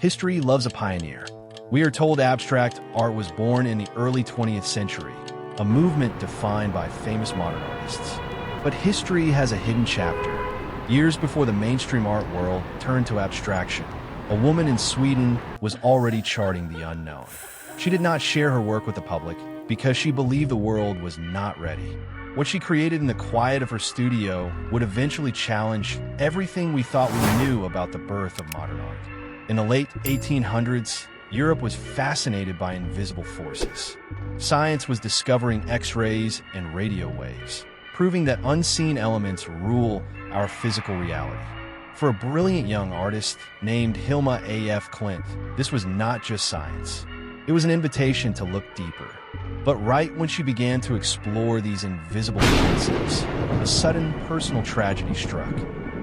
History loves a pioneer. We are told abstract art was born in the early 20th century, a movement defined by famous modern artists. But history has a hidden chapter. Years before the mainstream art world turned to abstraction, a woman in Sweden was already charting the unknown. She did not share her work with the public because she believed the world was not ready. What she created in the quiet of her studio would eventually challenge everything we thought we knew about the birth of modern art. In the late 1800s, Europe was fascinated by invisible forces. Science was discovering X-rays and radio waves, proving that unseen elements rule our physical reality. For a brilliant young artist named Hilma A.F. Klint, this was not just science. It was an invitation to look deeper. But right when she began to explore these invisible concepts, a sudden personal tragedy struck.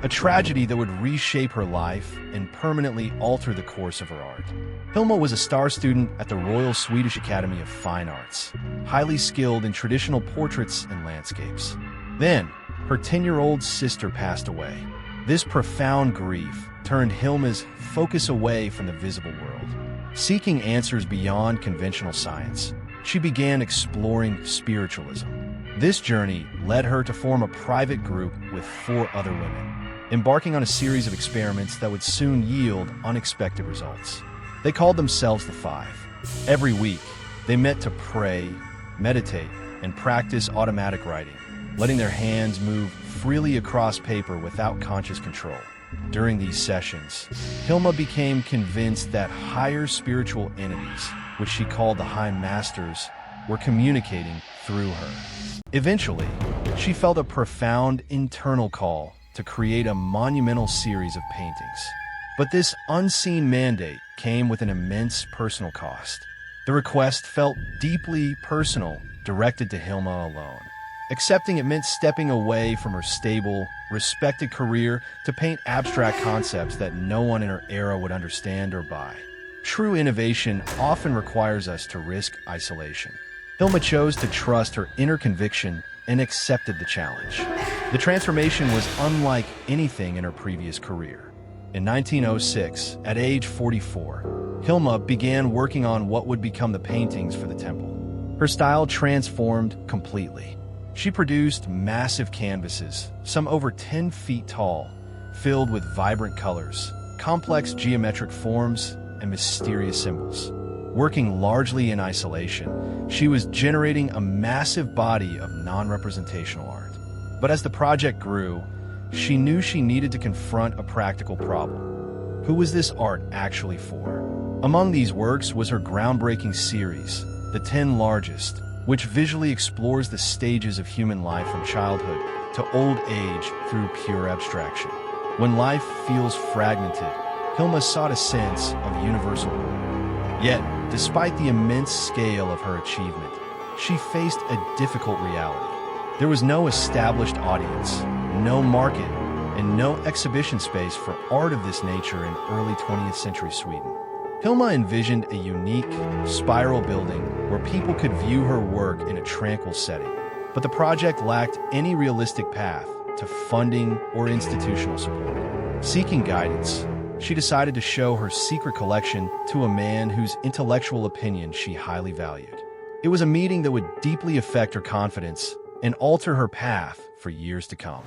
A tragedy that would reshape her life and permanently alter the course of her art. Hilma was a star student at the Royal Swedish Academy of Fine Arts, highly skilled in traditional portraits and landscapes. Then, her 10-year-old sister passed away. This profound grief turned Hilma's focus away from the visible world. Seeking answers beyond conventional science, she began exploring spiritualism. This journey led her to form a private group with 4 other women, embarking on a series of experiments that would soon yield unexpected results. They called themselves the Five. Every week, they met to pray, meditate, and practice automatic writing, letting their hands move freely across paper without conscious control. During these sessions, Hilma became convinced that higher spiritual entities, which she called the High Masters, were communicating through her. Eventually, she felt a profound internal call to create a monumental series of paintings. But this unseen mandate came with an immense personal cost. The request felt deeply personal, directed to Hilma alone. Accepting it meant stepping away from her stable, respected career to paint abstract concepts that no one in her era would understand or buy. True innovation often requires us to risk isolation. Hilma chose to trust her inner conviction and accepted the challenge. The transformation was unlike anything in her previous career. In 1906, at age 44, Hilma began working on what would become the paintings for the temple. Her style transformed completely. She produced massive canvases, some over 10 feet tall, filled with vibrant colors, complex geometric forms, and mysterious symbols. Working largely in isolation, she was generating a massive body of non-representational art. But as the project grew, she knew she needed to confront a practical problem. Who was this art actually for? Among these works was her groundbreaking series, The 10 Largest, which visually explores the stages of human life from childhood to old age through pure abstraction. When life feels fragmented, Hilma sought a sense of universal order. Yet, despite the immense scale of her achievement, she faced a difficult reality. There was no established audience, no market, and no exhibition space for art of this nature in early 20th century Sweden. Hilma envisioned a unique, spiral building where people could view her work in a tranquil setting. But the project lacked any realistic path to funding or institutional support. Seeking guidance, she decided to show her secret collection to a man whose intellectual opinion she highly valued. It was a meeting that would deeply affect her confidence and alter her path for years to come.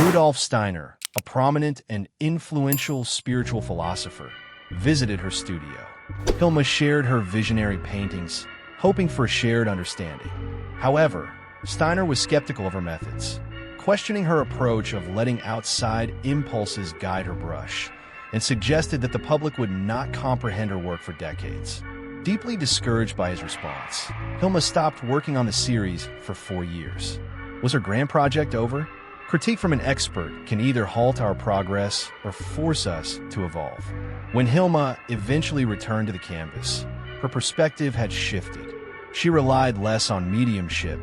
Rudolf Steiner, a prominent and influential spiritual philosopher, visited her studio. Hilma shared her visionary paintings, hoping for a shared understanding. However, Steiner was skeptical of her methods, questioning her approach of letting outside impulses guide her brush, and suggested that the public would not comprehend her work for decades. Deeply discouraged by his response, Hilma stopped working on the series for 4 years. Was her grand project over? Critique from an expert can either halt our progress or force us to evolve. When Hilma eventually returned to the canvas, her perspective had shifted. She relied less on mediumship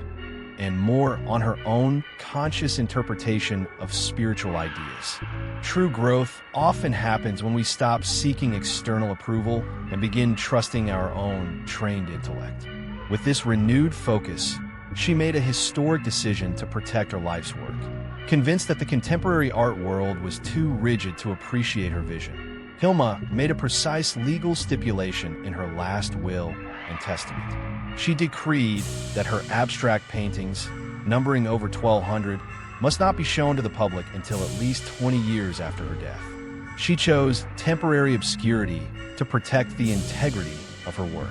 and more on her own conscious interpretation of spiritual ideas. True growth often happens when we stop seeking external approval and begin trusting our own trained intellect. With this renewed focus, she made a historic decision to protect her life's work. Convinced that the contemporary art world was too rigid to appreciate her vision, Hilma made a precise legal stipulation in her last will and testament. She decreed that her abstract paintings, numbering over 1,200, must not be shown to the public until at least 20 years after her death. She chose temporary obscurity to protect the integrity of her work.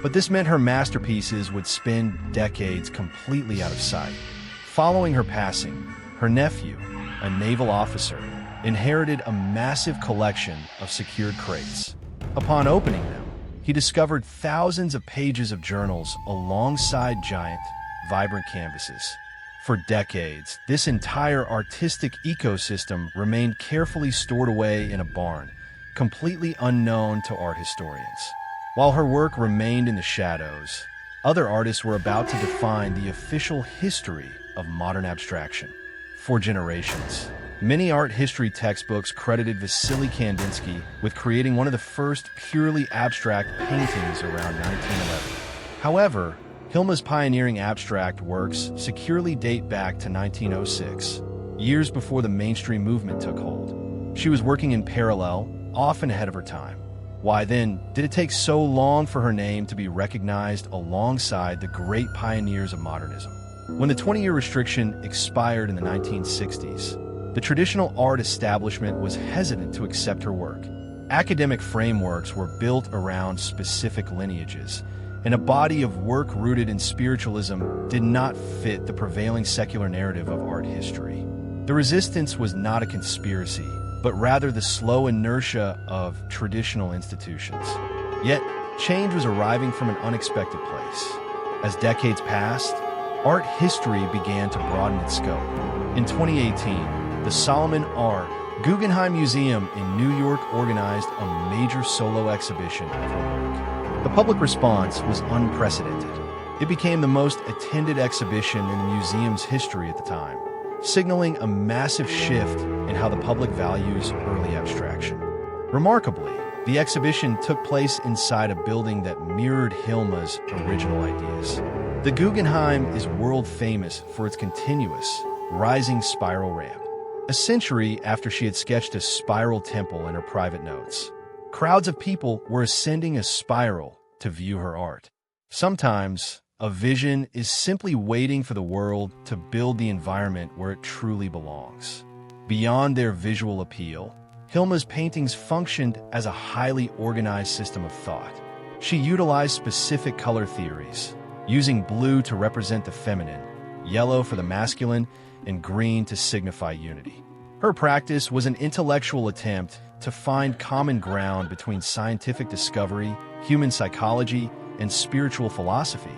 But this meant her masterpieces would spend decades completely out of sight. Following her passing, her nephew, a naval officer, inherited a massive collection of secured crates. Upon opening them, he discovered thousands of pages of journals alongside giant, vibrant canvases. For decades, this entire artistic ecosystem remained carefully stored away in a barn, completely unknown to art historians. While her work remained in the shadows, other artists were about to define the official history of modern abstraction. For generations, many art history textbooks credited Vasily Kandinsky with creating one of the first purely abstract paintings around 1911. However, Hilma's pioneering abstract works securely date back to 1906, years before the mainstream movement took hold. She was working in parallel, often ahead of her time. Why then did it take so long for her name to be recognized alongside the great pioneers of modernism? When the 20-year restriction expired in the 1960s, the traditional art establishment was hesitant to accept her work. Academic frameworks were built around specific lineages, and a body of work rooted in spiritualism did not fit the prevailing secular narrative of art history. The resistance was not a conspiracy, but rather the slow inertia of traditional institutions. Yet, change was arriving from an unexpected place. As decades passed, art history began to broaden its scope. In 2018, the Solomon R. Guggenheim Museum in New York organized a major solo exhibition of her work. The public response was unprecedented. It became the most attended exhibition in the museum's history at the time, signaling a massive shift in how the public values early abstraction. Remarkably, the exhibition took place inside a building that mirrored Hilma's original ideas. The Guggenheim is world famous for its continuous, rising spiral ramp, a century after she had sketched a spiral temple in her private notes. Crowds of people were ascending a spiral to view her art. Sometimes, a vision is simply waiting for the world to build the environment where it truly belongs. Beyond their visual appeal, Hilma's paintings functioned as a highly organized system of thought. She utilized specific color theories, using blue to represent the feminine, yellow for the masculine, and green to signify unity. Her practice was an intellectual attempt to find common ground between scientific discovery, human psychology, and spiritual philosophy,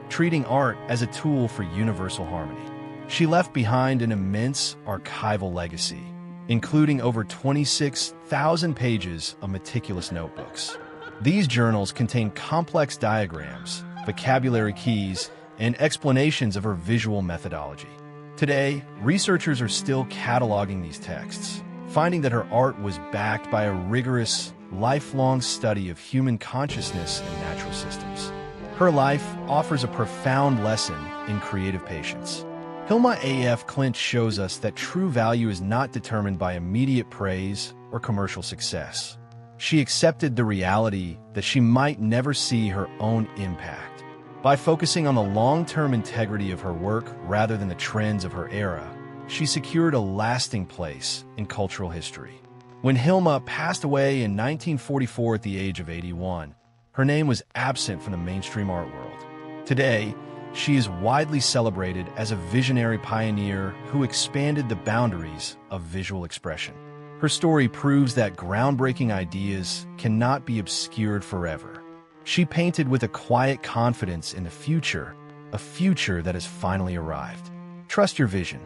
treating art as a tool for universal harmony. She left behind an immense archival legacy, including over 26,000 pages of meticulous notebooks. These journals contain complex diagrams, vocabulary keys, and explanations of her visual methodology. Today, researchers are still cataloging these texts, finding that her art was backed by a rigorous, lifelong study of human consciousness and natural systems. Her life offers a profound lesson in creative patience. Hilma A.F. Klint shows us that true value is not determined by immediate praise or commercial success. She accepted the reality that she might never see her own impact. By focusing on the long-term integrity of her work rather than the trends of her era, she secured a lasting place in cultural history. When Hilma passed away in 1944 at the age of 81, her name was absent from the mainstream art world. Today, she is widely celebrated as a visionary pioneer who expanded the boundaries of visual expression. Her story proves that groundbreaking ideas cannot be obscured forever. She painted with a quiet confidence in the future, a future that has finally arrived. Trust your vision.